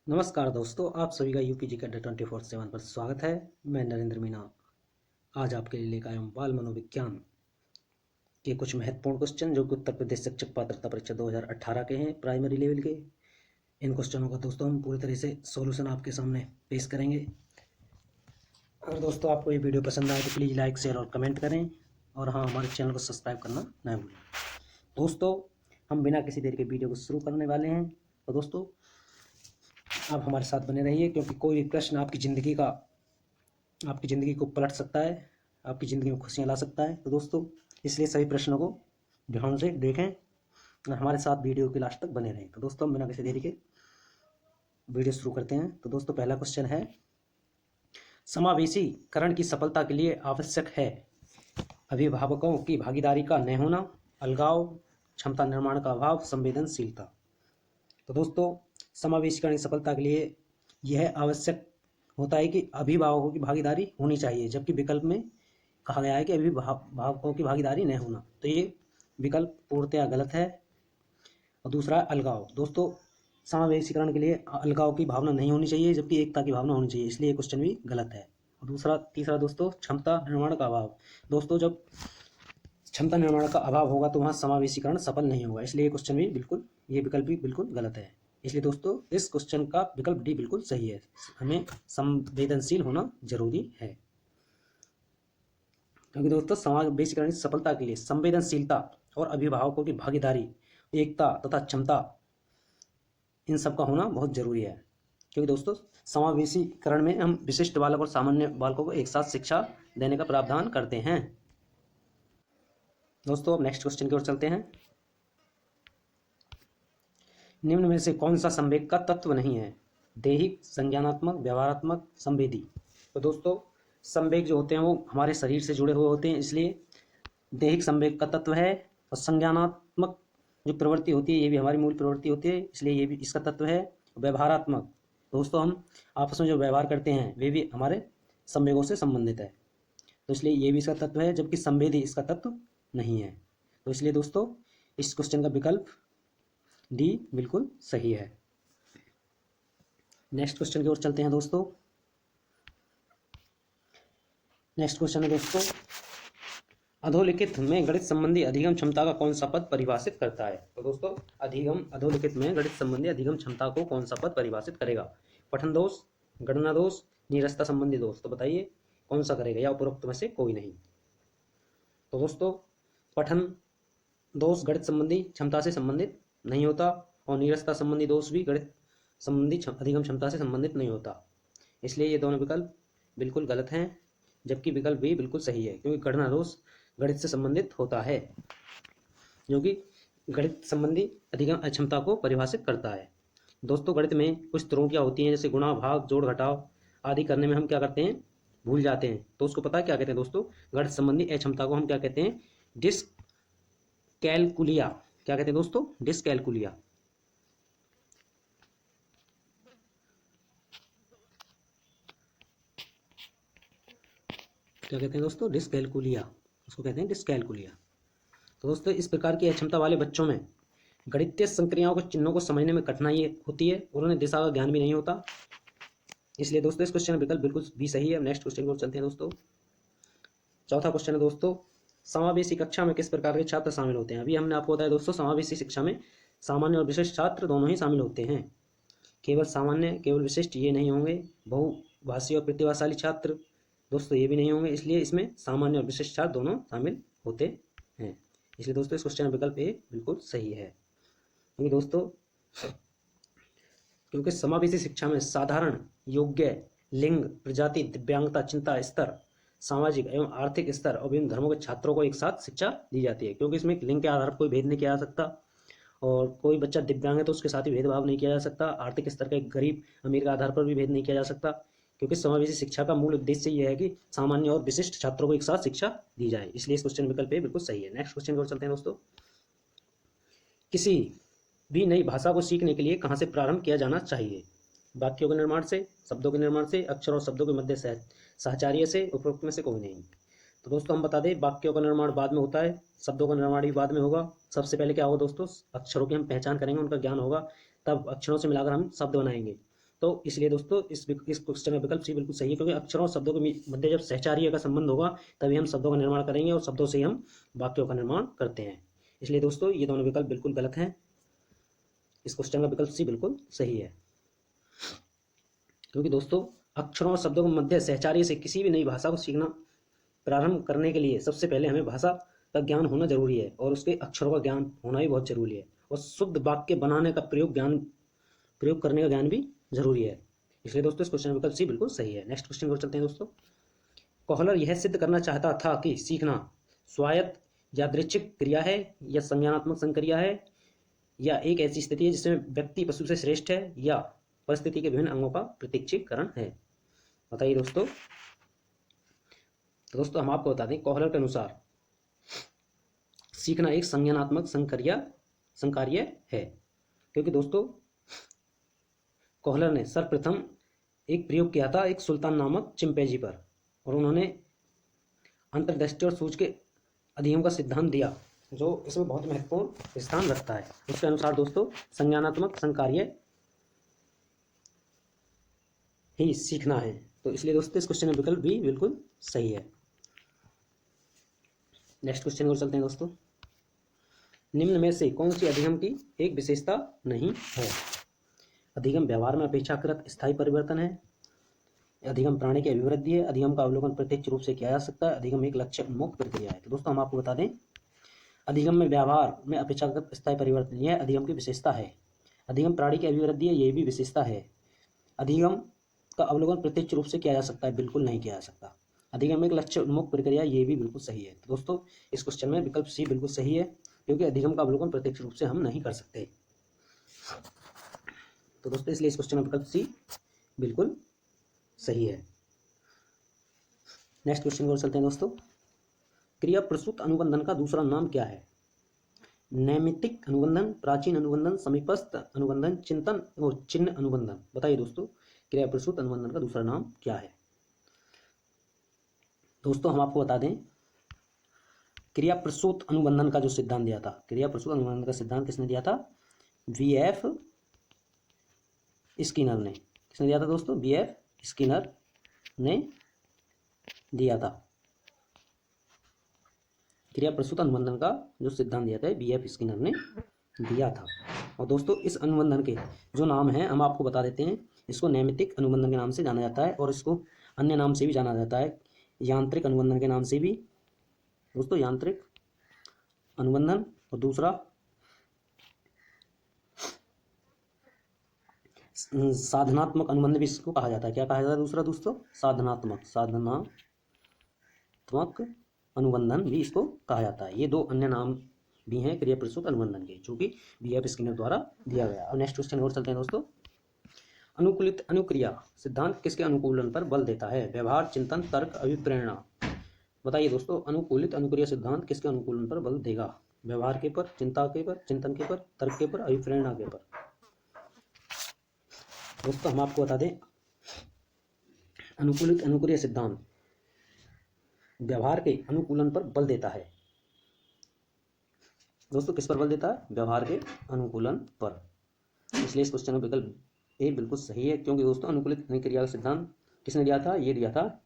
नमस्कार दोस्तों, आप सभी का यूपीजी कैडेट 24/7 पर स्वागत है। मैं नरेंद्र मीना आज आपके लिए लेकर आया हूँ बाल मनोविज्ञान के कुछ महत्वपूर्ण क्वेश्चन जो कि उत्तर प्रदेश शिक्षक पात्रता परीक्षा 2018 के हैं, प्राइमरी लेवल के। इन क्वेश्चनों का दोस्तों हम पूरी तरह से सॉल्यूशन आपके सामने पेश करेंगे। अगर दोस्तों आपको ये वीडियो पसंद आए तो प्लीज़ लाइक, शेयर और कमेंट करें, और हाँ, हमारे चैनल को सब्सक्राइब करना न भूलें। दोस्तों, हम बिना किसी देर के वीडियो को शुरू करने वाले हैं। तो दोस्तों, आप हमारे साथ बने रहिए, क्योंकि कोई भी प्रश्न आपकी ज़िंदगी को पलट सकता है, आपकी ज़िंदगी में खुशियाँ ला सकता है। तो दोस्तों, इसलिए सभी प्रश्नों को ध्यान से देखें और हमारे साथ वीडियो के लास्ट तक बने रहें। तो दोस्तों, हम बिना किसी देरी के वीडियो शुरू करते हैं। तो दोस्तों, पहला क्वेश्चन है, समावेशीकरण की सफलता के लिए आवश्यक है अभिभावकों की भागीदारी का न होना, अलगाव, क्षमता निर्माण का अभाव, संवेदनशीलता। तो दोस्तों, समावेशीकरण की सफलता के लिए यह आवश्यक होता है कि अभिभावकों की भागीदारी होनी चाहिए, जबकि विकल्प में कहा गया है कि अभिभावकों की भागीदारी न होना। तो ये विकल्प पूर्णतया गलत है। और दूसरा है अलगाव। दोस्तों, समावेशीकरण के लिए अलगाव की भावना नहीं होनी चाहिए, जबकि एकता की भावना होनी चाहिए, इसलिए ये क्वेश्चन भी गलत है। और तीसरा दोस्तों, क्षमता निर्माण का अभाव। दोस्तों, जब क्षमता निर्माण का अभाव होगा तो वहाँ समावेशीकरण सफल नहीं होगा, इसलिए ये विकल्प भी बिल्कुल गलत है। इसलिए दोस्तों, इस क्वेश्चन का विकल्प डी बिल्कुल सही है। हमें संवेदनशील होना जरूरी है, क्योंकि दोस्तों समावेशीकरण की सफलता के लिए संवेदनशीलता और अभिभावकों की भागीदारी, एकता तथा क्षमता, इन सब का होना बहुत जरूरी है। क्योंकि दोस्तों, समावेशीकरण में हम विशिष्ट बालक और सामान्य बालकों को एक साथ शिक्षा देने का प्रावधान करते हैं। दोस्तों, अब नेक्स्ट क्वेश्चन की ओर चलते हैं। निम्न में से कौन सा संवेग का तत्व नहीं है? दैहिक, संज्ञानात्मक, व्यवहारात्मक, संवेदी। तो दोस्तों, संवेग जो होते हैं वो हमारे शरीर से जुड़े हुए होते हैं, इसलिए दैहिक संवेग का तत्व है। और संज्ञानात्मक जो प्रवृत्ति होती है ये भी हमारी मूल प्रवृत्ति होती है, इसलिए ये भी इसका तत्व है। व्यवहारात्मक, दोस्तों हम आपस में जो व्यवहार करते हैं वे भी हमारे संवेगों से संबंधित है, तो इसलिए ये भी इसका तत्व है, जबकि संवेदी इसका तत्व नहीं है। तो इसलिए दोस्तों, इस क्वेश्चन का विकल्प डी बिल्कुल सही है। नेक्स्ट क्वेश्चन की ओर चलते हैं दोस्तों। नेक्स्ट क्वेश्चन है दोस्तों, अधोलिखित में गणित संबंधी अधिगम क्षमता का कौन सा पद परिभाषित करता है? तो दोस्तों, अधोलिखित में गणित संबंधी अधिगम क्षमता को कौन सा पद परिभाषित करेगा? पठन दोष, गणना दोष, निरस्ता संबंधी दोष। तो बताइए कौन सा करेगा, या उपरोक्त में से कोई नहीं। तो दोस्तों, पठन दोष गणित संबंधी क्षमता से संबंधित नहीं होता, और निरस्ता संबंधी दोष भी गणित संबंधी अधिगम क्षमता से संबंधित नहीं होता, इसलिए ये दोनों विकल्प बिल्कुल गलत हैं। जबकि विकल्प भी बिल्कुल सही है, क्योंकि गणना दोष गणित से संबंधित होता है, जो कि गणित संबंधी अधिगम क्षमता को परिभाषित करता है। दोस्तों, गणित में कुछ त्रुटियां होती हैं, जैसे गुणा, भाग, जोड़, घटाव आदि करने में हम क्या करते हैं, भूल जाते हैं। तो उसको पता है क्या कहते हैं दोस्तों? गणित संबंधी अक्षमता को हम क्या कहते हैं? डिस्कैलकुलिया। क्या कहते हैं दोस्तों? डिस्कैलकुलिया। क्या कहते हैं दोस्तों? डिस्कैलकुलिया, उसको कहते हैं डिस्कैलकुलिया। तो दोस्तों, इस प्रकार की अक्षमता वाले बच्चों में गणितीय संक्रियाओं को, चिन्हों को समझने में कठिनाई होती है, और उन्हें दिशा का ज्ञान भी नहीं होता, इसलिए दोस्तों इस क्वेश्चन का विकल्प बिल्कुल भी सही है। नेक्स्ट क्वेश्चन की ओर चलते हैं दोस्तों। चौथा क्वेश्चन है दोस्तों, समावेशी कक्षा में किस प्रकार के छात्र शामिल होते हैं? अभी हमने आपको बताया दोस्तों, समावेशी शिक्षा में सामान्य और विशिष्ट छात्र दोनों ही शामिल होते हैं। केवल सामान्य, केवल विशिष्ट ये नहीं होंगे। बहुभाषी और प्रतिभाशाली छात्र दोस्तों ये भी नहीं होंगे, इसलिए इसमें सामान्य और विशिष्ट छात्र दोनों शामिल होते हैं। इसलिए दोस्तों, इस क्वेश्चन का विकल्प ए बिल्कुल सही है। क्योंकि समावेशी शिक्षा में साधारण, योग्य, लिंग, प्रजाति, दिव्यांगता, चिंता स्तर, सामाजिक एवं आर्थिक स्तर और विभिन्न धर्मों के छात्रों को एक साथ शिक्षा दी जाती है। क्योंकि इसमें लिंग के आधार पर कोई भेद नहीं किया जा सकता, और कोई बच्चा दिव्यांग है तो उसके साथ ही भेदभाव नहीं किया जा सकता। आर्थिक स्तर का गरीब अमीर के आधार पर भी भेद नहीं किया जा सकता, क्योंकि समावेशी शिक्षा का मूल उद्देश्य यह है कि सामान्य और विशिष्ट छात्रों को एक साथ शिक्षा दी जाए, इसलिए इस क्वेश्चन विकल्प ए बिल्कुल सही है। नेक्स्ट क्वेश्चन की ओर चलते हैं दोस्तों। किसी भी नई भाषा को सीखने के लिए कहाँ से प्रारंभ किया जाना चाहिए? वाक्यों के निर्माण से, शब्दों के निर्माण से, अक्षर और शब्दों के मध्य साहचर्य से, उपरोक्त में से कोई नहीं। तो दोस्तों, हम बता दें, वाक्यों का निर्माण बाद में होता है, शब्दों का निर्माण भी बाद में होगा। सबसे पहले क्या होगा दोस्तों? अक्षरों की हम पहचान करेंगे, उनका ज्ञान होगा, तब अक्षरों से मिलाकर हम शब्द बनाएंगे। तो इसलिए दोस्तों इस क्वेश्चन का विकल्प सी बिल्कुल सही है, क्योंकि अक्षरों और शब्दों के मध्य जब सहचार्य का संबंध होगा तभी हम शब्दों का निर्माण करेंगे और शब्दों से ही हम वाक्यों का निर्माण करते हैं। इसलिए दोस्तों ये दोनों विकल्प बिल्कुल गलत हैं। इस क्वेश्चन का विकल्प सी बिल्कुल सही है, क्योंकि दोस्तों अक्षरों और शब्दों के मध्य सहचार्य से किसी भी नई भाषा को सीखना प्रारंभ करने के लिए सबसे पहले हमें भाषा का ज्ञान होना जरूरी है और उसके अक्षरों का ज्ञान होना भी बहुत जरूरी है, और शुद्ध वाक्य बनाने का प्रयोग करने का ज्ञान भी जरूरी है। इसलिए दोस्तों इस क्वेश्चन का विकल्प सी बिल्कुल सही है। नेक्स्ट क्वेश्चन को चलते हैं दोस्तों। कोहलर यह सिद्ध करना चाहता था कि सीखना स्वायत्त यादृच्छिक क्रिया है या संज्ञानात्मक संक्रिया है, या एक ऐसी स्थिति है जिसमें व्यक्ति पशु से श्रेष्ठ है, या परिस्थिति के विभिन्न अंगों का प्रत्यक्षीकरण है। बताइए दोस्तों। तो दोस्तों हम आपको बता दें, कोहलर के अनुसार सीखना एक संज्ञानात्मक संकार्य है, क्योंकि दोस्तों कोहलर ने सर्वप्रथम एक प्रयोग किया था एक सुल्तान नामक चिंपैंजी पर, और उन्होंने अंतर्दृष्टि और सूझ के अधिगम का सिद्धांत दिया, जो इसमें बहुत महत्वपूर्ण स्थान रखता है। उसके अनुसार दोस्तों संज्ञानात्मक संकार्य ही सीखना है। तो इसलिए दोस्तों इस क्वेश्चन का विकल्प भी बिल्कुल सही है। नेक्स्ट क्वेश्चन को चलते हैं दोस्तों। निम्न में से कौन सी अधिगम की एक विशेषता नहीं है? अधिगम व्यवहार में अपेक्षाकृत स्थायी परिवर्तन है, अधिगम प्राणी की अभिवृद्धि है, अधिगम का अवलोकन प्रत्यक्ष रूप से किया जा सकता है, अधिगम एक लक्ष्य उन्मुख प्रक्रिया है। तो दोस्तों हम आपको बता दें, अधिगम में व्यवहार में अपेक्षाकृत स्थायी परिवर्तन यह अधिगम की विशेषता है, अधिगम प्राणी की अभिवृद्धि है, यह भी विशेषता है, अधिगम का अवलोकन प्रत्यक्ष रूप से किया जा सकता है, बिल्कुल नहीं किया जा सकता, अधिगम एक लक्ष्य उन्मुख प्रक्रिया, ये भी बिल्कुल सही है। तो दोस्तों इस क्वेश्चन में विकल्प सी बिल्कुल सही है, क्योंकि अधिगम का अवलोकन प्रत्यक्ष रूप से हम नहीं कर सकते। तो दोस्तों इसलिए इस क्वेश्चन में विकल्प सी बिल्कुल सही है। नेक्स्ट क्वेश्चन को चलते हैं दोस्तों। क्रिया प्रसूत अनुबंधन का दूसरा नाम क्या है? नैमित्तिक अनुबंधन, प्राचीन अनुबंधन, समीपस्थ अनुबंधन, चिंतन और चिन्ह अनुबंधन। बताइए दोस्तों क्रिया प्रसूत अनुबंधन का दूसरा नाम क्या है? दोस्तों हम आपको बता दें, क्रिया प्रसूत अनुबंधन का जो सिद्धांत दिया था, क्रिया प्रसूत अनुबंधन का सिद्धांत किसने दिया था? वीएफ स्किनर ने। किसने दिया था दोस्तों? वीएफ स्किनर ने दिया था। क्रिया प्रसूत अनुबंधन का जो सिद्धांत दिया था वीएफ स्किनर ने दिया था। और दोस्तों इस अनुबंधन के जो नाम हैं हम आपको बता देते हैं। इसको नैमित्तिक अनुबंधन के नाम से जाना जाता है, और इसको अन्य नाम से भी जाना जाता है, यांत्रिक अनुबंधन के नाम से भी दोस्तों, यांत्रिक अनुबंधन, और दूसरा साधनात्मक अनुबंध भी इसको कहा जाता है। क्या कहा जाता है दूसरा दोस्तों? साधनात्मक अनुबंधन भी इसको कहा जाता है। ये दो अन्य नाम भी हैं क्रिया प्रसूत अनुबंधन के, जो कि वीएफ स्किनर द्वारा दिया गया। और नेक्स्ट क्वेश्चन और चलते हैं दोस्तों। अनुकूलित अनुक्रिया सिद्धांत किसके अनुकूलन पर बल देता है? व्यवहार, चिंतन, तर्क, अभिप्रेरणा। बताइए दोस्तों अनुकूलित अनुक्रिया सिद्धांत किसके अनुकूलन पर बल देगा? व्यवहार के पर, चिंता के पर, चिंतन के पर, तर्क के पर, अभिप्रेरणा के पर। दोस्तों हम आपको बता दें, अनुकूलित अनुक्रिया सिद्धांत व्यवहार के अनुकूलन पर बल देता है। दोस्तों किस पर बल देता है? व्यवहार के अनुकूलन पर। इसलिए इस क्वेश्चन का विकल्प ए बिल्कुल सही है, क्योंकि दोस्तों अनुकूलित अनुक्रिया का सिद्धांत किसने दिया था? ये दिया था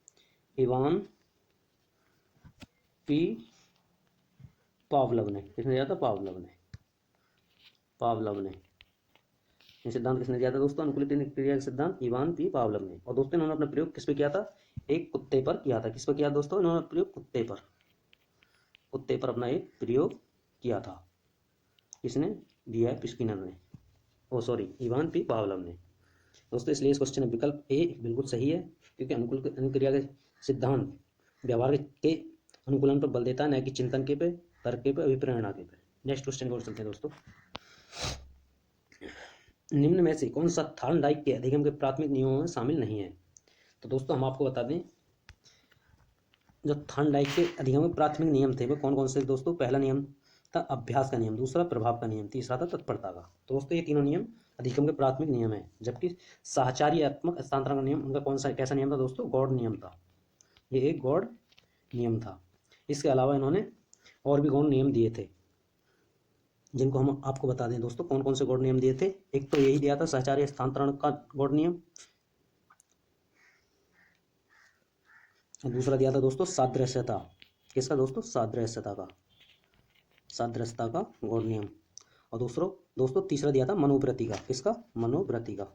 इवान पी पावलोव ने। किसने दिया था? पावलोव ने। ये सिद्धांत किसने दिया था दोस्तों? अनुकूलित अनुक्रिया का सिद्धांत इवान पी पावलोव ने। और दोस्तों इन्होंने अपना प्रयोग किस पे किया था? एक कुत्ते पर किया था। किस पर किया दोस्तों? इन्होंने प्रयोग कुत्ते पर अपना एक प्रयोग किया था। किसने? वीएफ स्किनर ने, इवान पी पावलोव ने। दोस्तों इसलिए इस क्वेश्चन में विकल्प ए बिल्कुल सही है, क्योंकि अनुकूल अनुक्रिया के सिद्धांत व्यवहार के अनुकूलन पर बल देता है, न कि चिंतन के पे, तर्क के पे, अभिप्रेरणा के पे। नेक्स्ट क्वेश्चन को चलते हैं दोस्तों। निम्न में से कौन सा थॉर्नडाइक के अधिगम के प्राथमिक नियमों में शामिल नहीं है? तो दोस्तों हम आपको बता दें, जो थॉर्नडाइक के अधिगम के प्राथमिक नियम थे वो कौन कौन से दोस्तों? पहला नियम था अभ्यास का नियम, दूसरा प्रभाव का नियम, तीसरा था तत्परता का। तो दोस्तों ये तीनों नियम अधिगम के प्राथमिक नियम है। जबकि साहचर्यात्मक हस्तांतरण का नियम उनका कैसा नियम था दोस्तों? गॉड नियम था। ये एक गॉड नियम था। इसके अलावा इन्होंने और भी गौण नियम दिए थे। जिनको हम आपको बता दें दोस्तों कौन कौन से गौड़ नियम दिए थे। एक तो यही दिया था सहचारी स्थानांतरण का गौड़ नियम, और दूसरा दिया था दोस्तों सादृश्यता। किसका दोस्तों? सादृश्यता का, सादृश्यता का गौड़ नियम। और दोस्तों तीसरा दिया था मनोवृत्ति का। किसका? मनोवृत्ति का,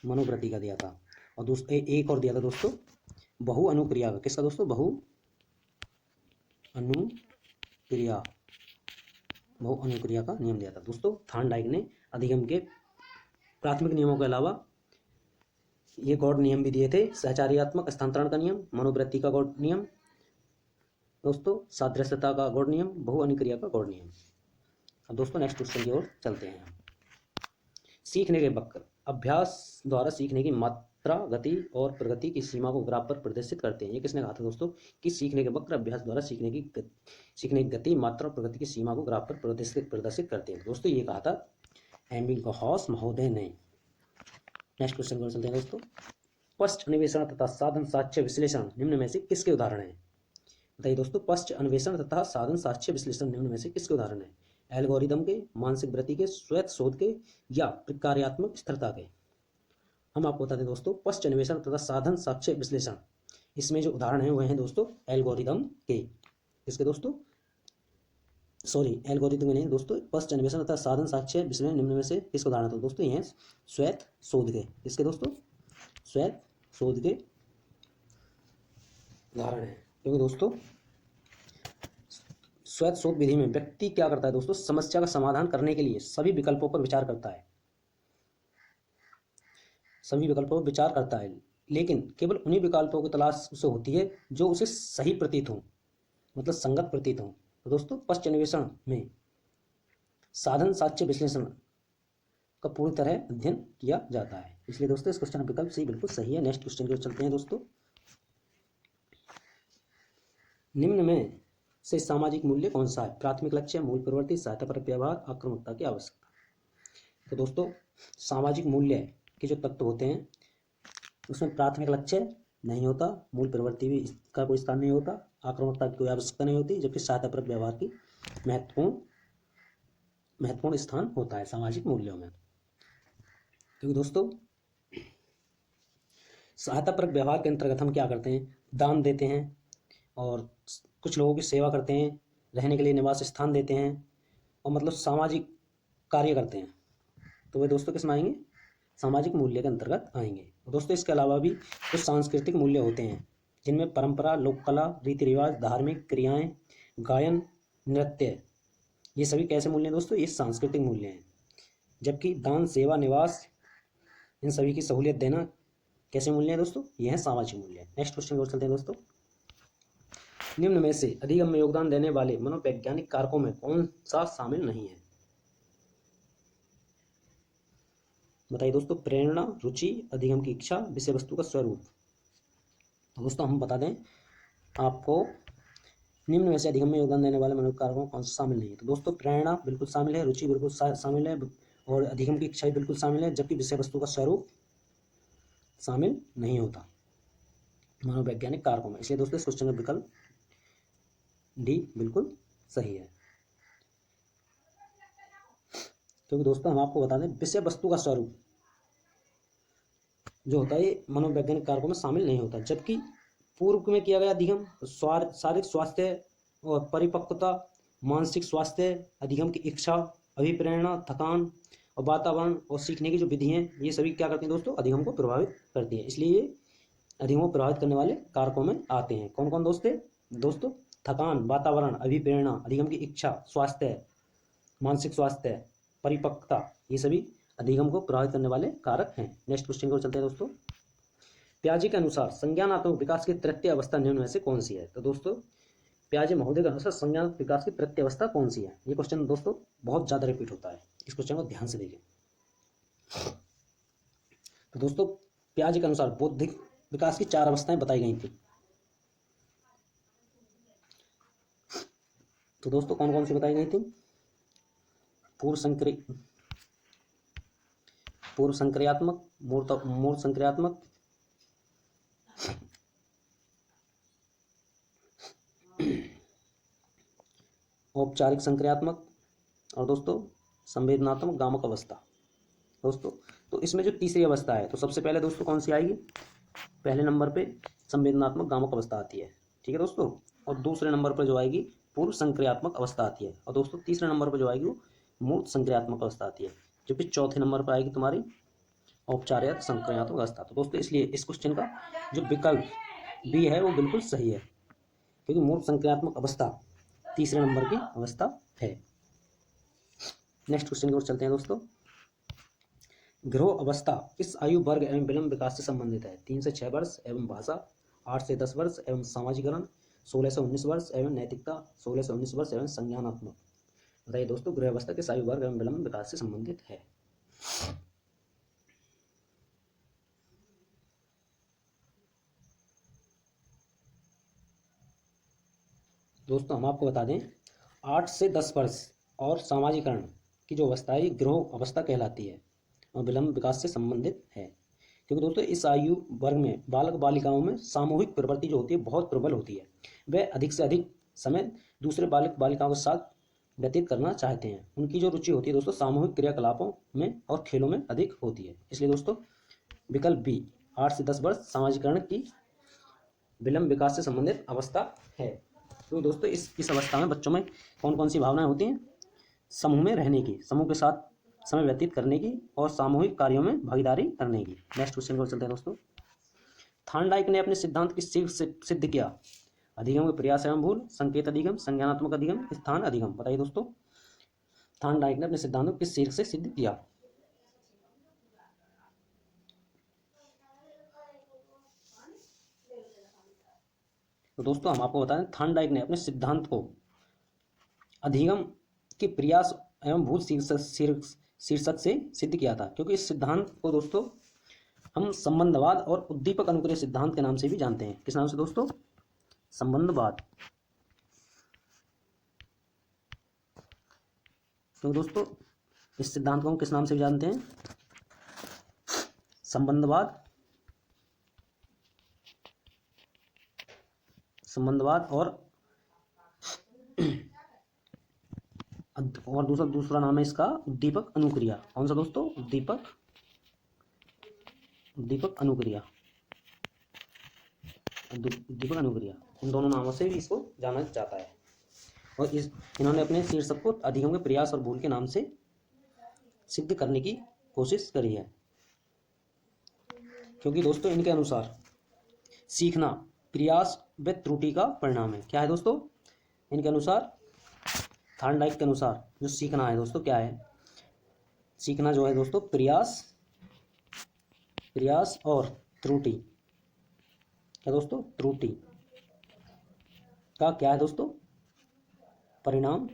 मनोवृत्ति का दिया था। और एक और दिया था दोस्तों बहु अनुक्रिया का। किसका दोस्तों? बहु अनुक्रिया, बहु अनुक्रिया का नियम दिया था दोस्तों। थार्नडाइक ने अधिगम के प्राथमिक नियमों के अलावा ये गौड़ नियम भी दिए थे। सहचार्यात्मक स्थानांतरण का नियम, मनोवृत्ति का गौड़ नियम दोस्तों, सादृश्यता का गौड़ नियम, बहु अनुक्रिया का गौड़ नियम। अब दोस्तों नेक्स्ट क्वेश्चन की ओर चलते हैं। सीखने के वक्र अभ्यास द्वारा सीखने की मात्रा, गति और प्रगति की सीमा को ग्राफ पर प्रदर्शित करते हैं। ये किसने कहा था दोस्तों? कि सीखने के वक्र अभ्यास द्वारा सीखने की गति, मात्रा और प्रगति की सीमा को ग्राफ पर प्रदर्शित करते हैं। दोस्तों ये कहा था एबिंगहॉस महोदय ने। नेक्स्ट क्वेश्चन की ओर चलते हैं दोस्तों। पश्च अन्वेषण तथा साधन साक्ष्य विश्लेषण निम्न में से किसके उदाहरण हैं? बताइए दोस्तों, पश्च अन्वेषण तथा साधन साक्ष्य विश्लेषण निम्न में से किसके उदाहरण है? एल्गोरिदम के, मानसिक वृत्ति के, स्वैत शोध के या प्रक्रियात्मक स्थिरता के? हम आपको बता दें दोस्तों पश्च अन्वेषण तथा साधन साक्ष्य विश्लेषण, इसमें जो उदाहरण है वह है दोस्तों एल्गोरिदम के। किसके दोस्तों? एल्गोरिदम के नहीं दोस्तों, पश्च अन्वेषण तथा साधन साक्ष्य विश्लेषण निम्न में से किसके उदाहरण है? तो दोस्तों ये है स्वैत शोध के। किसके दोस्तों? स्वैत शोध के उदाहरण है। क्योंकि दोस्तों स्वैत शोध विधि में व्यक्ति क्या करता है दोस्तों? समस्या का समाधान करने के लिए सभी विकल्पों पर विचार करता है, सभी विकल्पों पर विचार करता है, लेकिन केवल उन्हीं विकल्पों की तलाश उसे होती है जो उसे सही प्रतीत हो, मतलब संगत प्रतीत हो। तो दोस्तों पश्च अन्वेषण में साधन साक्ष्य विश्लेषण का पूरी तरह अध्ययन किया जाता है। इसलिए दोस्तों इस क्वेश्चन का विकल्प सी बिल्कुल सही है। नेक्स्ट क्वेश्चन की ओर चलते हैं दोस्तों। निम्न में से सामाजिक मूल्य कौन सा है? प्राथमिक लक्ष्य, मूल प्रवृत्ति, सहायतापरक व्यवहार, आक्रामकता की आवश्यकता। तो दोस्तों सामाजिक मूल्य के जो तत्व होते हैं उसमें प्राथमिक लक्ष्य नहीं होता, मूल प्रवृत्ति भी इसका कोई स्थान नहीं होता, आक्रामकता की कोई आवश्यकता नहीं होती, जबकि सहायतापरक व्यवहार की महत्वपूर्ण स्थान होता है सामाजिक मूल्यों में। क्योंकि दोस्तों सहायतापरक व्यवहार के अंतर्गत हम क्या करते हैं? दान देते हैं और कुछ लोगों की सेवा करते हैं, रहने के लिए निवास स्थान देते हैं और मतलब सामाजिक कार्य करते हैं। तो वे दोस्तों किस में आएंगे? सामाजिक मूल्य के अंतर्गत आएंगे। और दोस्तों इसके अलावा भी कुछ सांस्कृतिक मूल्य होते हैं जिनमें परंपरा, लोक कला, रीति रिवाज, धार्मिक क्रियाएं, गायन, नृत्य, ये सभी कैसे मूल्य हैं दोस्तों? ये सांस्कृतिक मूल्य हैं। जबकि दान, सेवा, निवास, इन सभी की सहूलियत देना कैसे मूल्य हैं दोस्तों? ये हैं सामाजिक मूल्य। नेक्स्ट क्वेश्चन की ओर चलते हैं दोस्तों। निम्न में से अधिगम में योगदान देने वाले मनोवैज्ञानिक कारकों में कौन सा शामिल नहीं है? बताइए दोस्तों। प्रेरणा, रुचि, अधिगम की इच्छा, विषय वस्तु का स्वरूप। तो दोस्तों हम बता दें आपको निम्न में से अधिगम में योगदान देने वाले मनोवैज्ञानिक कारकों में कौन सा शामिल नहीं है? तो दोस्तों प्रेरणा बिल्कुल शामिल है, रुचि बिल्कुल शामिल है और अधिगम की इच्छा बिल्कुल शामिल है, जबकि विषय वस्तु का स्वरूप शामिल नहीं होता मनोवैज्ञानिक कारकों में। इसलिए दोस्तों इस क्वेश्चन का विकल्प डी बिल्कुल सही है। क्योंकि दोस्तों हम आपको बता दें विषय वस्तु का स्वरूप जो होता है ये मनोवैज्ञानिक कारकों में शामिल नहीं होता, जबकि पूर्व में किया गया अधिगम शारीरिक स्वास्थ्य और परिपक्वता, मानसिक स्वास्थ्य, अधिगम की इच्छा, अभिप्रेरणा, थकान और वातावरण और सीखने की जो विधि हैं ये सभी क्या करती हैं दोस्तों? अधिगम को प्रभावित करती हैं। इसलिए ये अधिगम को प्रभावित करने वाले कारकों में आते हैं। कौन कौन दोस्तों? थकान, वातावरण, अभिप्रेरणा, अधिगम की इच्छा, स्वास्थ्य, मानसिक स्वास्थ्य, परिपक्वता, ये सभी अधिगम को प्रभावित करने वाले कारक हैं। नेक्स्ट क्वेश्चन की ओर चलते हैं दोस्तों। पियाजे के अनुसार संज्ञानात्मक विकास की तृतीय अवस्था निम्न में से कौन सी है? तो दोस्तों पियाजे महोदय के अनुसार संज्ञानात्मक विकास की तृतीय अवस्था कौन सी है? ये क्वेश्चन दोस्तों बहुत ज्यादा रिपीट होता है, इस क्वेश्चन को ध्यान से देखिए। तो दोस्तों पियाजे के अनुसार बौद्धिक विकास की 4 अवस्थाएं बताई गई थी। तो दोस्तों कौन कौन सी बताई गई थी? पूर्व संक्रियात्मक, मूर्त संक्रियात्मक, औपचारिक संक्रियात्मक और दोस्तों संवेदनात्मक गामक अवस्था। दोस्तों तो इसमें जो तीसरी अवस्था है तो सबसे पहले दोस्तों कौन सी आएगी, पहले नंबर पे संवेदनात्मक गामक अवस्था आती है, ठीक है दोस्तों। और दूसरे नंबर पर जो आएगी पूर्व संक्रियात्मक अवस्था आती है, और दोस्तों तीसरे नंबर पर जो आएगी वो मूर्त संक्रियात्मक अवस्था आती है, जबकि चौथे नंबर पर आएगी तुम्हारी औपचारिक संक्रियात्मक अवस्था। तो दोस्तों इसलिए इस क्वेश्चन का जो विकल्प बी है वो बिल्कुल सही है, क्योंकि मूर्त संक्रियात्मक अवस्था तीसरे नंबर की अवस्था है। नेक्स्ट क्वेश्चन की ओर चलते हैं दोस्तों। गिरोह अवस्था किस आयु वर्ग एवं विलंब विकास से संबंधित है? 3 से 6 वर्ष एवं भाषा, 8 से 10 वर्ष एवं सामाजिकरण, 16 से 19 वर्ष एवं नैतिकता, 16 से 19 वर्ष एवं संज्ञानात्मक। बताइए दोस्तों गृह अवस्था किस आयु वर्ग एवं विलंब विकास से संबंधित है? दोस्तों हम आपको बता दें 8 से 10 वर्ष और सामाजिकरण की जो अवस्था है ये गिरोह अवस्था कहलाती है और विलंब विकास से संबंधित है, क्योंकि दोस्तों इस आयु वर्ग में बालक बालिकाओं में सामूहिक प्रवृत्ति जो होती है बहुत प्रबल होती है। वे अधिक से अधिक समय दूसरे बालक बालिकाओं के साथ व्यतीत करना चाहते हैं। उनकी जो रुचि होती है दोस्तों सामूहिक क्रियाकलापों में और खेलों में अधिक होती है। इसलिए दोस्तों विकल्प बी 8 से 10 वर्ष सामाजिकरण की विलंब विकास से संबंधित अवस्था है। तो दोस्तों इस अवस्था में बच्चों में कौन कौन सी भावनाएं होती हैं? समूह में रहने की, समूह के साथ समय व्यतीत करने की और सामूहिक कार्यों में भागीदारी करने की। नेक्स्ट क्वेश्चन को चलते हैं दोस्तों। थार्नडाइक ने अपने सिद्धांत किस चीज से सिद्ध किया? अधिगम के प्रयास एवं भूल, संकेत अधिगम, संज्ञानात्मक अधिगम, स्थान अधिगम। बताइए दोस्तों थार्नडाइक ने अपने सिद्धांत को किस चीज से सिद्ध किया? तो दोस्तों हम आपको बता दें थार्नडाइक ने अपने सिद्धांत को अधिगम के प्रयास एवं भूल शीर्षक से सिद्ध किया था, क्योंकि इस सिद्धांत को दोस्तों हम संबंधवाद और उद्दीपक अनुक्रिया सिद्धांत के नाम से भी जानते हैं। किस नाम से दोस्तों? संबंधवाद। तो दोस्तों इस सिद्धांत को हम किस नाम से भी जानते हैं? संबंधवाद, संबंधवाद और दूसरा नाम है इसका उद्दीपक अनुक्रिया। कौन सा दोस्तों? उद्दीपक अनुक्रिया, उद्दीपक अनुक्रिया। इन दोनों नामों से भी इसको जाना जाता है। और इन्होंने अपने शीर्षक को अधिगम के प्रयास और भूल के नाम से सिद्ध करने की कोशिश करी है, क्योंकि दोस्तों इनके अनुसार सीखना प्रयास व त्रुटि का परिणाम है। क्या है दोस्तों? इनके अनुसार थार्नडाइक के अनुसार जो सीखना है दोस्तों क्या है? सीखना जो है दोस्तों प्रयास और त्रुटि। क्या दोस्तों? त्रुटि का क्या है दोस्तों? परिणाम।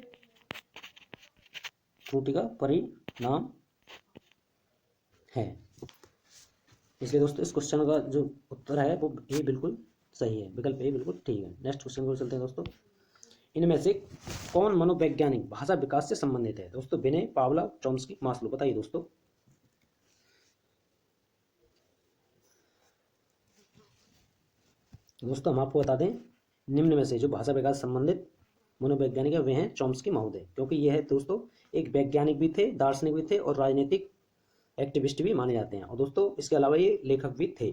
त्रुटि का परिणाम है। इसलिए दोस्तों इस क्वेश्चन का जो उत्तर है वो ए बिल्कुल सही है, विकल्प ए बिल्कुल ठीक है। नेक्स्ट क्वेश्चन को चलते हैं दोस्तों। इनमें से कौन मनोवैज्ञानिक भाषा विकास से संबंधित है? दोस्तों बिने, पावलोव, चॉम्स्की, मास्लो। बताइए दोस्तों। दोस्तों हम आपको बता दें निम्न में से जो भाषा विकास से संबंधित मनोवैज्ञानिक है वे हैं चॉम्स्की महोदय, क्योंकि यह है दोस्तों एक वैज्ञानिक भी थे, दार्शनिक भी थे और राजनीतिक एक्टिविस्ट भी माने जाते हैं। और दोस्तों इसके अलावा ये लेखक भी थे।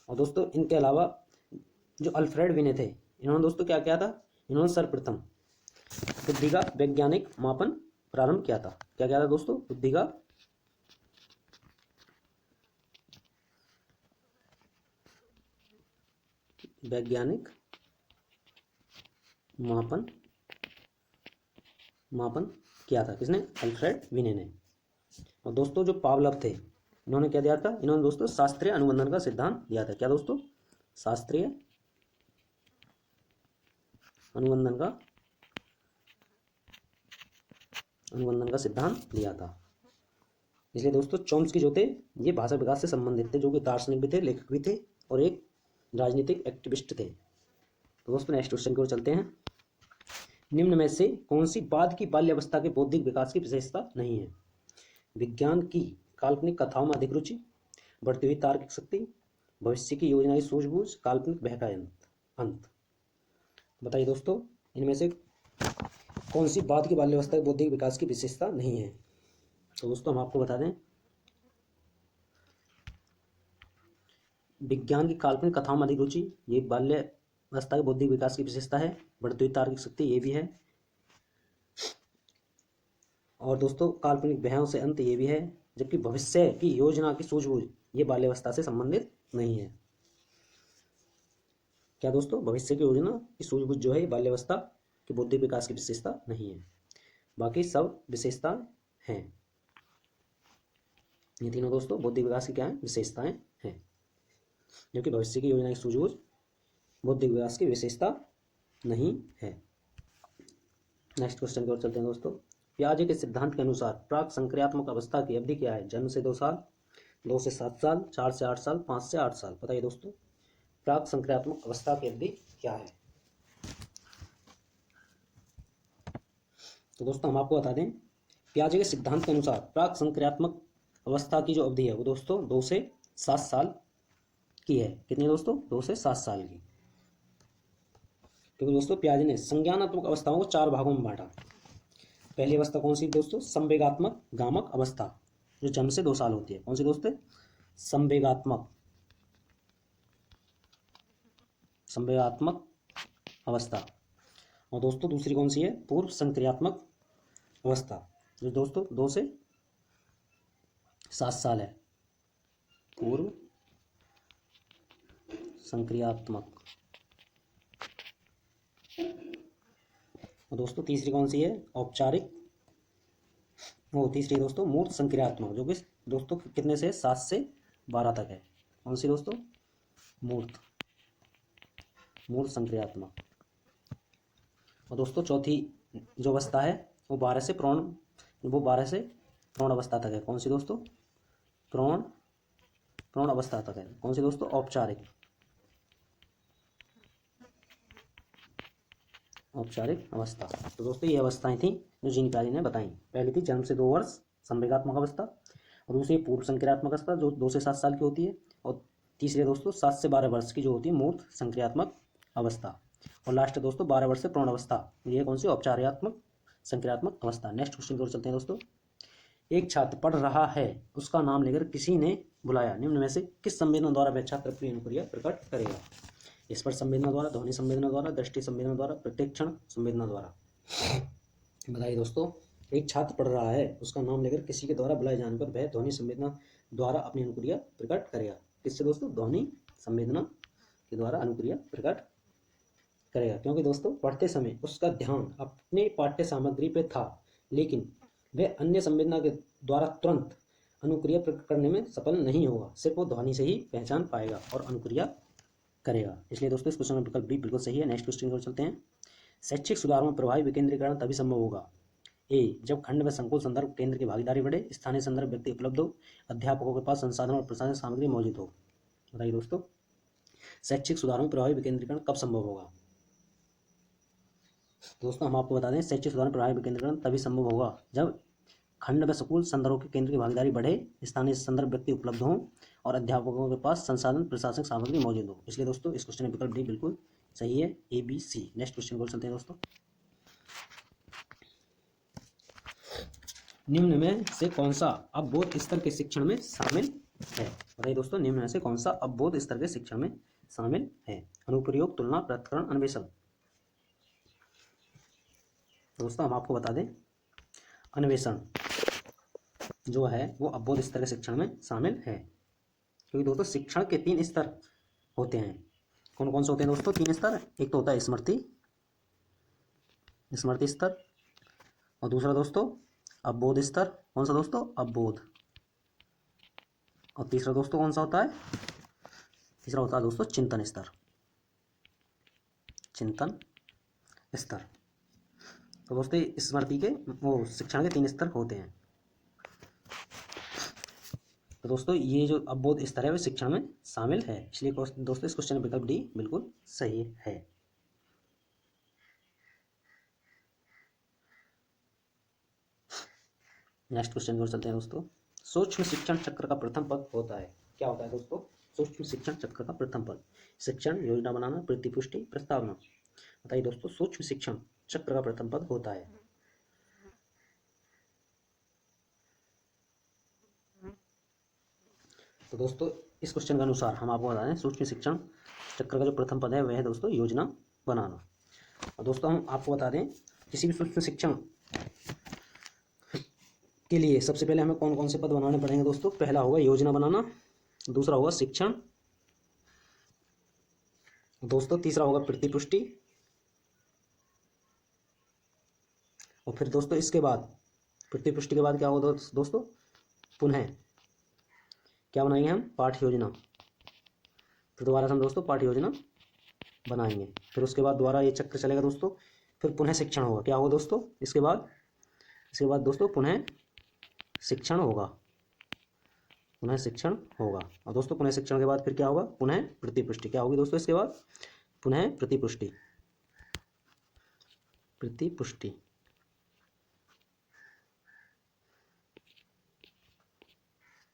और दोस्तों इनके अलावा जो अल्फ्रेड विने थे, इन्होंने दोस्तों क्या किया था? इन्होंने सर्वप्रथम बुद्धि का वैज्ञानिक मापन प्रारंभ किया था। क्या किया था दोस्तों? बुद्धि का वैज्ञानिक मापन किया था। किसने? अल्फ्रेड विने ने। और दोस्तों जो पावलोव थे इन्होंने क्या दिया था? इन्होंने दोस्तों शास्त्रीय अनुबंधन का सिद्धांत दिया था। क्या दोस्तों? शास्त्रीय अनुबंधन का सिद्धांत दिया था। इसलिए दोस्तों चॉम्स्की जो थे ये भाषा विकास से संबंधित थे, जो कि दार्शनिक भी थे, लेखक भी थे और एक राजनीतिक एक्टिविस्ट थे। तो दोस्तों नेक्स्ट क्वेश्चन की ओर चलते हैं। निम्न में से कौन सी बाद की बाल्यावस्था के बौद्धिक विकास की विशेषता नहीं है? विज्ञान की काल्पनिक कथाओं में अधिक रुचि, बढ़ती हुई तार्किक शक्ति, भविष्य की योजनाएं सूझबूझ, काल्पनिक भय का अंत। बताइए दोस्तों इनमें से कौन सी बात की बाल्यावस्था के बौद्धिक विकास की विशेषता नहीं है? तो दोस्तों हम आपको बता दें, विज्ञान की काल्पनिक कथाओं में अधिक रुचि, ये बाल्यावस्था के बौद्धिक विकास की विशेषता है। बढ़ती हुई तार्किक शक्ति, ये भी है। और दोस्तों काल्पनिक भयों से अंत, ये भी है। जबकि भविष्य की योजना की सूझबूझ, ये बाल्यावस्था से संबंधित नहीं है। क्या दोस्तों? भविष्य की योजना की सूझबूझ जो है ये बाल्यावस्था के बौद्धिक विकास की विशेषता नहीं है। बाकी सब विशेषता हैं। ये तीनों दोस्तों बौद्धिक विकास की क्या है? विशेषताएं हैं। जबकि भविष्य की योजना की सूझबूझ बौद्धिक विकास की विशेषता नहीं है। नेक्स्ट क्वेश्चन की ओर चलते हैं दोस्तों। पियाजे के सिद्धांत के अनुसार प्राक संक्रियात्मक अवस्था की अवधि क्या है? जन्म से 2 साल, 2 से 7 साल, 4 से 8 साल, 5 से 8 साल। बताइए दोस्तों, प्राक संक्रियात्मक अवस्था की अवधि क्या है? तो दोस्तों हम आपको बता दें, पियाजे के सिद्धांत के अनुसार प्राक संक्रियात्मक अवस्था की जो अवधि है वो दोस्तों 2 से 7 साल की है। कितनी दोस्तों? 2 से 7 साल की। क्योंकि दोस्तों पियाजे ने संज्ञानात्मक अवस्थाओं को 4 भागों में बांटा। पहली अवस्था कौन सी दोस्तों? संवेगात्मक गामक अवस्था, जो जन्म से 2 साल होती है। कौन सी दोस्तों? संवेगात्मक अवस्था। और दोस्तों दूसरी कौन सी है? पूर्व संक्रियात्मक अवस्था, जो दोस्तों 2 से 7 साल है। पूर्व संक्रियात्मक। और दोस्तों तीसरी कौन सी है? औपचारिक। वो तीसरी दोस्तों मूर्त संक्रियात्मक, जो कि दोस्तों कितने से? 7 से 12 तक है। कौन सी दोस्तों? मूर्त संक्रियात्मक। और दोस्तों चौथी जो अवस्था है वो 12 से प्रौढ़ अवस्था तक है। कौन सी दोस्तों? प्रौढ़ अवस्था तक है। कौन सी दोस्तों? औपचारिक अवस्था। तो दोस्तों ये अवस्थाएं थी जो जीन पियाजे ने बताई। पहली थी जन्म से 2 वर्ष, संवेगात्मक अवस्था। और दूसरी पूर्व संक्रियात्मक अवस्था, जो 2 से 7 साल की होती है। और तीसरी दोस्तों 7 से 12 वर्ष की जो होती है मूर्त संक्रियात्मक अवस्था। और लास्ट दोस्तों 12 वर्ष से प्रौढ़ अवस्था, ये कौन सी? औपचारिक संक्रियात्मक अवस्था। नेक्स्ट क्वेश्चन की ओर चलते हैं दोस्तों। एक छात्र पढ़ रहा है, उसका नाम लेकर किसी ने बुलाया, निम्न में से किस संवेदना द्वारा वह छात्र अपनी अनुक्रिया प्रकट करेगा? स्पर्श संवेदना द्वारा, ध्वनि संवेदना द्वारा, दृष्टि संवेदना द्वारा, प्रत्यक्षण संवेदना द्वारा। बताइए दोस्तों, एक छात्र पढ़ रहा है, उसका नाम लेकर किसी के द्वारा बुलाए जाने पर वह ध्वनि संवेदना द्वारा अपनी अनुक्रिया प्रकट करेगा। किससे दोस्तों? ध्वनि संवेदना के द्वारा अनुक्रिया प्रकट करेगा। क्योंकि दोस्तों पढ़ते समय उसका ध्यान अपने पाठ्य सामग्री पे था, लेकिन वह अन्य संवेदना के द्वारा तुरंत अनुक्रिया प्रकट करने में सफल नहीं होगा। सिर्फ वो ध्वनि से ही पहचान पाएगा और अनुक्रिया करेगा। इसलिए दोस्तों इस क्वेश्चन का विकल्प बी बिल्कुल सही है। नेक्स्ट क्वेश्चन की ओर चलते हैं। शैक्षिक सुधारों में प्रभावी विकेंद्रीकरण तभी संभव होगा: ए, जब खंड में संकुल संदर्भ केंद्र की भागीदारी बढ़े, स्थानीय संदर्भ व्यक्ति उपलब्ध हो, अध्यापकों के पास संसाधन और प्रशासनिक सामग्री मौजूद हो। बताइए दोस्तों, शैक्षिक सुधारों में प्रभावी विकेंद्रीकरण कब संभव होगा? दोस्तों हम आपको बता दें, शैक्षिक सुधार में प्रभावी विकेंद्रीकरण तभी संभव होगा जब खंड में स्कूल संदर्भों के केंद्र की भागीदारी बढ़े, स्थानीय संदर्भ व्यक्ति उपलब्ध हों और अध्यापकों के पास संसाधन प्रशासनिक सामग्री मौजूद हो। इसलिए दोस्तों इस क्वेश्चन में विकल्प डी बिल्कुल सही है, A B C. Next question को चलते हैं दोस्तों। निम्न में से कौन सा अवबोध स्तर के शिक्षण में शामिल है? बताइए दोस्तों, निम्न में से कौन सा अवबोध स्तर के शिक्षण में शामिल है? अनुप्रयोग, तुलना, पृथक्करण, अन्वेषण। दोस्तों हम आपको बता दें, अन्वेषण जो है वो अवबोध स्तर के शिक्षण में शामिल है। क्योंकि दोस्तों शिक्षण के 3 स्तर होते हैं। कौन कौन से होते हैं दोस्तों? 3 स्तर। एक तो होता है स्मृति स्तर, और दूसरा दोस्तों अवबोध स्तर। कौन सा दोस्तों? अवबोध। और तीसरा दोस्तों कौन सा होता है? तीसरा होता है दोस्तों चिंतन स्तर। तो दोस्तों स्मृति के वो शिक्षण के 3 स्तर होते हैं। तो दोस्तों ये जो अवबोध स्तर है वो शिक्षण में शामिल है। इसलिए दोस्तों इस क्वेश्चन में विकल्प डी बिल्कुल सही है। नेक्स्ट क्वेश्चन पर चलते हैं दोस्तों। सूक्ष्म शिक्षण चक्र का प्रथम पद होता है, क्या होता है दोस्तों? सूक्ष्म शिक्षण चक्र का प्रथम पद: शिक्षण, योजना बनाना, प्रतिपुष्टि, प्रस्तावना। बताइए दोस्तों, सूक्ष्म शिक्षण चक्र का प्रथम पद होता है। तो दोस्तों इस क्वेश्चन के अनुसार हम आपको बता दें सूक्ष्म शिक्षण चक्र का जो प्रथम पद है वह है दोस्तों योजना बनाना। और दोस्तों हम आपको बता दें किसी भी सूक्ष्म शिक्षण के लिए सबसे पहले हमें कौन कौन से पद बनाने पड़ेंगे दोस्तों। पहला होगा योजना बनाना, दूसरा होगा शिक्षण, दोस्तों तीसरा होगा प्रतिपुष्टि, और फिर दोस्तों इसके बाद प्रतिपुष्टि के बाद क्या होगा दोस्तों पुनः क्या बनाएंगे हम पाठ्य योजना। फिर दोबारा से हम दोस्तों पाठ्य योजना बनाएंगे। फिर उसके बाद दोबारा ये चक्र चलेगा दोस्तों। फिर पुनः शिक्षण होगा। क्या होगा दोस्तों इसके बाद दोस्तों पुनः शिक्षण होगा, पुनः शिक्षण होगा। और दोस्तों पुनः शिक्षण के बाद फिर क्या होगा पुनः प्रतिपुष्टि। क्या होगी दोस्तों इसके बाद पुनः प्रतिपुष्टि, प्रतिपुष्टि।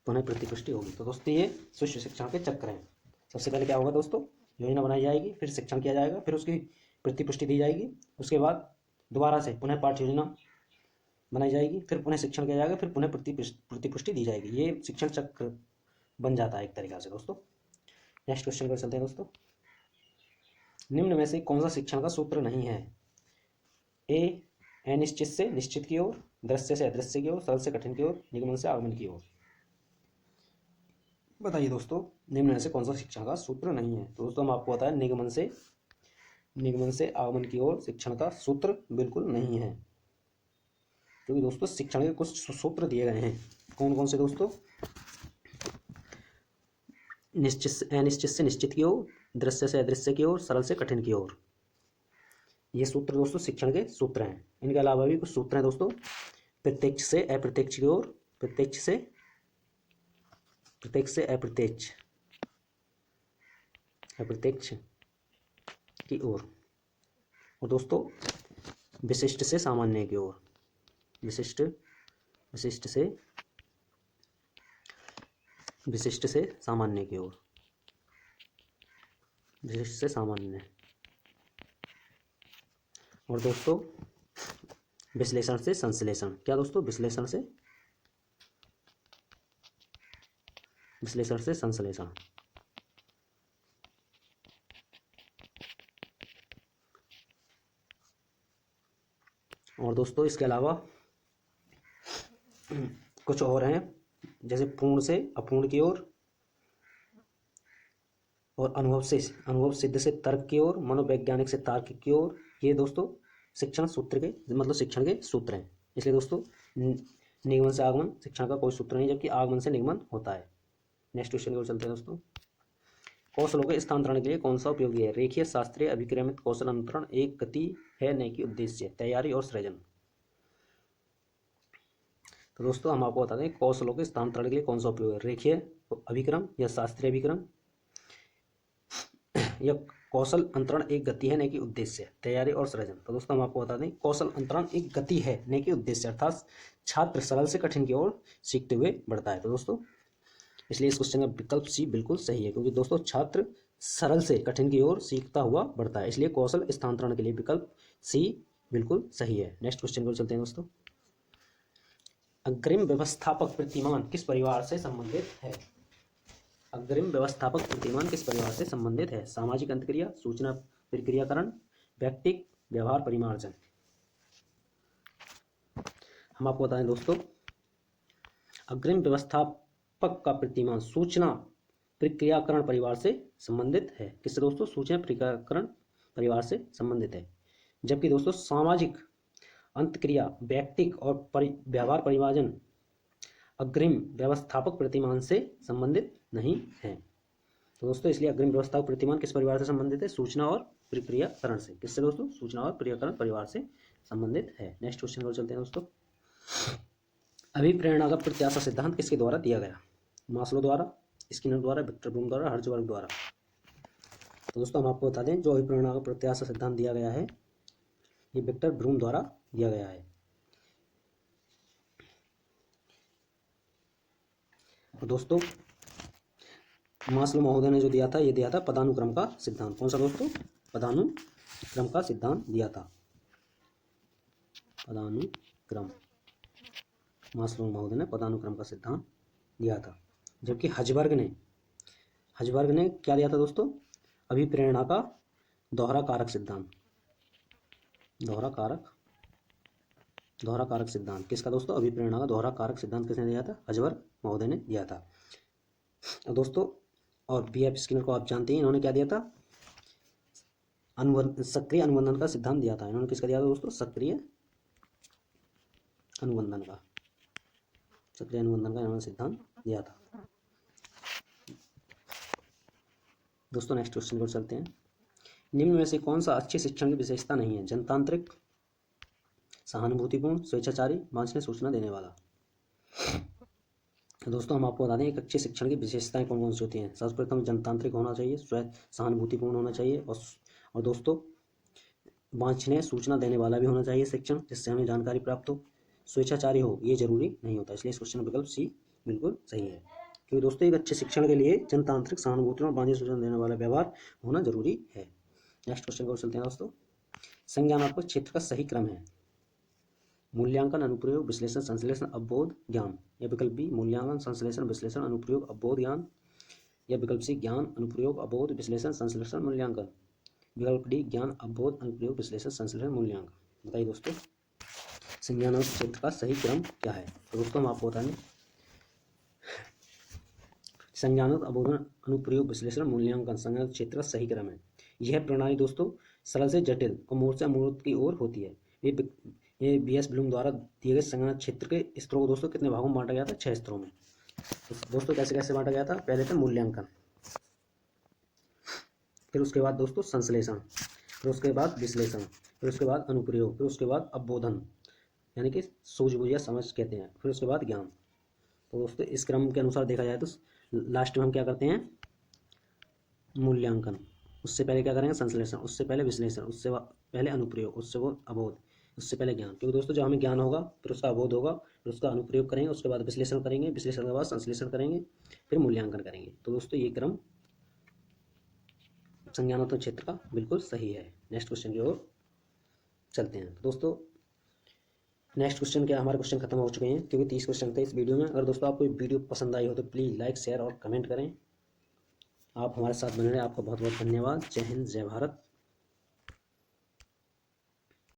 पुनः प्रतिपुष्टि होगी। तो दोस्तों ये सूक्ष्म शिक्षण के चक्र हैं। सबसे पहले क्या होगा दोस्तों योजना बनाई जाएगी, फिर शिक्षण किया जाएगा, फिर उसकी प्रतिपुष्टि दी जाएगी, उसके बाद दोबारा से पुनः पाठ्य योजना बनाई जाएगी, फिर पुनः शिक्षण किया जाएगा, फिर पुनः प्रतिपुष्टि दी जाएगी। ये शिक्षण चक्र बन जाता है एक तरीका से दोस्तों। नेक्स्ट क्वेश्चन पर चलते हैं दोस्तों। निम्न में से कौन सा शिक्षण का सूत्र नहीं है। ए अनिश्चित से निश्चित की ओर, दृश्य से अदृश्य की ओर, सरल से कठिन की ओर, निगमन से आगमन की ओर। बताइए दोस्तों निम्न में से कौन सा शिक्षण का सूत्र नहीं है। तो दोस्तों हम आपको बताएं निगमन से आगमन की ओर शिक्षण का सूत्र बिल्कुल नहीं है, क्योंकि दोस्तों शिक्षण के कुछ सूत्र दिए गए हैं। कौन कौन से दोस्तों अनिश्चित से निश्चित की ओर, दृश्य से अदृश्य की ओर, सरल से कठिन की ओर। ये सूत्र दोस्तों शिक्षण के सूत्र हैं। इनके अलावा भी कुछ सूत्र हैं दोस्तों। प्रत्यक्ष से अप्रत्यक्ष की ओर, प्रत्यक्ष से अप्रत्यक्ष की ओर, और दोस्तों विशिष्ट से सामान्य की ओर, विशिष्ट से सामान्य की ओर, विशिष्ट से सामान्य। और दोस्तों विश्लेषण से संश्लेषण। क्या दोस्तों विश्लेषण से संश्लेषण। और दोस्तों इसके अलावा कुछ और हैं, जैसे पूर्ण से अपूर्ण की ओर, और अनुभव सिद्ध से तर्क की ओर, मनोवैज्ञानिक से तार्किक की ओर। ये दोस्तों शिक्षण सूत्र के मतलब शिक्षण के सूत्र हैं। इसलिए दोस्तों निगमन से आगमन शिक्षण का कोई सूत्र नहीं, जबकि आगमन से निगमन होता है। नेक्स्ट क्वेश्चन की ओर चलते हैं दोस्तों। कौशलों के स्थानांतरण के लिए कौन सा उपयोगी है। रेखीय, शास्त्रीय, अभिक्रमित कौशल अंतरण, एक गति है न कि उद्देश्य, तैयारी और सृजन। तो दोस्तों हम आपको बता दें कौशलों के स्थानांतरण के लिए कौन सा उपयोग है। रेखीय अभिक्रम या शास्त्रीय अभिक्रम, या कौशल अंतरण एक गति है न कि उद्देश्य, तैयारी और सृजन। तो दोस्तों हम आपको बता दें कौशल अंतरण एक गति है न कि उद्देश्य, अर्थात छात्र सरल से कठिन की ओर सीखते हुए बढ़ता है। तो दोस्तों इसलिए इस क्वेश्चन का विकल्प सी बिल्कुल सही है, क्योंकि दोस्तों छात्र सरल से कठिन की ओर सीखता हुआ बढ़ता है। इसलिए कौशल स्थानांतरण के लिए विकल्प सी बिल्कुल सही है। नेक्स्ट क्वेश्चन को चलते हैं दोस्तों। अग्रिम व्यवस्थापक प्रतिमान किस परिवार से संबंधित है। अग्रिम व्यवस्थापक प्रतिमान किस परिवार से संबंधित है। सामाजिक अंतक्रिया, सूचना प्रक्रियाकरण, व्यक्तिक व्यवहार परिमार्जन। हम आपको बताएं दोस्तों अग्रिम व्यवस्थापक का प्रतिमान सूचना प्रक्रियाकरण परिवार से संबंधित है। किससे दोस्तों, सूचना प्रक्रियाकरण परिवार से संबंधित है। जबकि दोस्तों सामाजिक अंतक्रिया, व्यक्तिक और व्यवहार परिमार्जन अग्रिम व्यवस्थापक प्रतिमान से संबंधित नहीं है। तो दोस्तों इसलिए अग्रिम व्यवस्थापक प्रतिमान किस परिवार से संबंधित है, सूचना और प्रक्रियाकरण से। किससे दोस्तों, सूचना और प्रक्रियाकरण परिवार से संबंधित है। नेक्स्ट क्वेश्चन को चलते हैं दोस्तों। अभिप्रेरणा का प्रत्याशा सिद्धांत किसके द्वारा दिया गया। मास्लो द्वारा, स्किनर द्वारा, विक्टर ब्लूम द्वारा, हर्ज़बर्ग द्वारा। तो दोस्तों हम आपको बता दें जो अभिप्रेरणा का प्रत्याशा सिद्धांत दिया गया है ये विक्टर ब्लूम द्वारा दिया गया है। और दोस्तों मास्लो महोदय ने जो दिया था, ये दिया था पदानुक्रम का सिद्धांत। कौन सा दोस्तों, पदानुक्रम का सिद्धांत दिया था। पदानुक्रम, मास्लो महोदय ने पदानुक्रम का सिद्धांत दिया था। जबकि हजबर्ग ने क्या दिया था दोस्तों? अभिप्रेरणा का दोहरा कारक सिद्धांत। दोहरा कारक सिद्धांत किसका दोस्तों? अभिप्रेरणा का दोहरा कारक सिद्धांत किसने दिया था? हजबर्ग महोदय ने दिया था। और दोस्तों और B.F. स्किनर को आप जानते हैं, इन्होंने क्या दिया था? सक्रिय अनुबंधन का सिद्धांत दिया था। इन्होंने किसका दिया था दोस्तों? सक्रिय अनुबंधन का इन्होंने सिद्धांत दिया था। दोस्तों नेक्स्ट क्वेश्चन को चलते हैं। निम्न में से कौन सा अच्छे शिक्षण की विशेषता नहीं है? जनतांत्रिक, सहानुभूतिपूर्ण, स्वेच्छाचारी, वांछनीय सूचना देने वाला। दोस्तों हम आपको बता दें एक अच्छे शिक्षण की विशेषताएं कौन कौन सी होती हैं। सर्वप्रथम जनतांत्रिक होना चाहिए, सहानुभूतिपूर्ण होना चाहिए, और दोस्तों वांछनीय सूचना देने वाला भी होना चाहिए शिक्षण, जिससे हमें जानकारी प्राप्त हो। स्वेच्छाचारी हो ये जरूरी नहीं होता, इसलिए इस क्वेश्चन विकल्प सी बिल्कुल सही है। क्योंकि दोस्तों एक अच्छे शिक्षण के लिए जनतांत्रिक, सहानुभूति और वांछनीय सूचना देने वाला व्यवहार होना जरूरी है। नेक्स्ट क्वेश्चन को चलते हैं दोस्तों। संज्ञानात्मक क्षेत्र का सही क्रम है मूल्यांकन, अनुप्रयोग, विश्लेषण, संश्लेषण, अवबोध, ज्ञान। या विकल्प बी मूल्यांकन, संश्लेषण, विश्लेषण, अनुप्रयोग, अवबोध, ज्ञान। या विकल्प सी ज्ञान, अनुप्रयोग, अवबोध, विश्लेषण, संश्लेषण, मूल्यांकन। विकल्प डी ज्ञान, अवबोध, अनुप्रयोग, विश्लेषण, संश्लेषण, मूल्यांकन। बताइए दोस्तों संज्ञानात्मक क्षेत्र का सही क्रम क्या है? तो दोस्तों हम आपको बताएंगे संज्ञानात्मक, अवबोधन, अनुप्रयोग, विश्लेषण, मूल्यांकन संज्ञानात्मक क्षेत्र का सही क्रम है। यह प्रणाली दोस्तों सरल से जटिल और मूर्त से अमूर्त की ओर होती है। ये B.S. ब्लूम द्वारा दिए गए संज्ञानात्मक क्षेत्र के स्तरों को दोस्तों कितने भागों में बांटा गया था? 6 स्तरों में। तो दोस्तों कैसे कैसे बांटा गया था? पहले था मूल्यांकन, फिर उसके बाद दोस्तों संश्लेषण, फिर उसके बाद विश्लेषण, फिर उसके बाद अनुप्रयोग, फिर उसके बाद अवबोधन यानी कि सूझबूझ या समझ कहते हैं, फिर उसके बाद ज्ञान। तो दोस्तों इस क्रम के अनुसार देखा जाए तो लास्ट में हम क्या करते हैं? मूल्यांकन, उससे पहले क्या करेंगे? संश्लेषण, उससे पहले विश्लेषण, उससे पहले अनुप्रयोग, उससे वो अवबोध, उससे पहले ज्ञान। क्योंकि दोस्तों जब हमें ज्ञान होगा फिर उसका अवबोध होगा, फिर उसका अनुप्रयोग करेंगे, उसके बाद विश्लेषण करेंगे, विश्लेषण के बाद संश्लेषण करेंगे, फिर मूल्यांकन करेंगे। तो दोस्तों ये क्रम संज्ञानात्मक क्षेत्र का बिल्कुल सही है। नेक्स्ट क्वेश्चन की ओर चलते हैं। दोस्तों नेक्स्ट क्वेश्चन क्या, हमारे क्वेश्चन खत्म हो चुके हैं क्योंकि 30 क्वेश्चन थे इस वीडियो में। अगर दोस्तों आपको वीडियो पसंद आई हो तो प्लीज़ लाइक, शेयर और कमेंट करें। आप हमारे साथ बने रहें। आपका बहुत बहुत धन्यवाद। जय हिंद, जय भारत।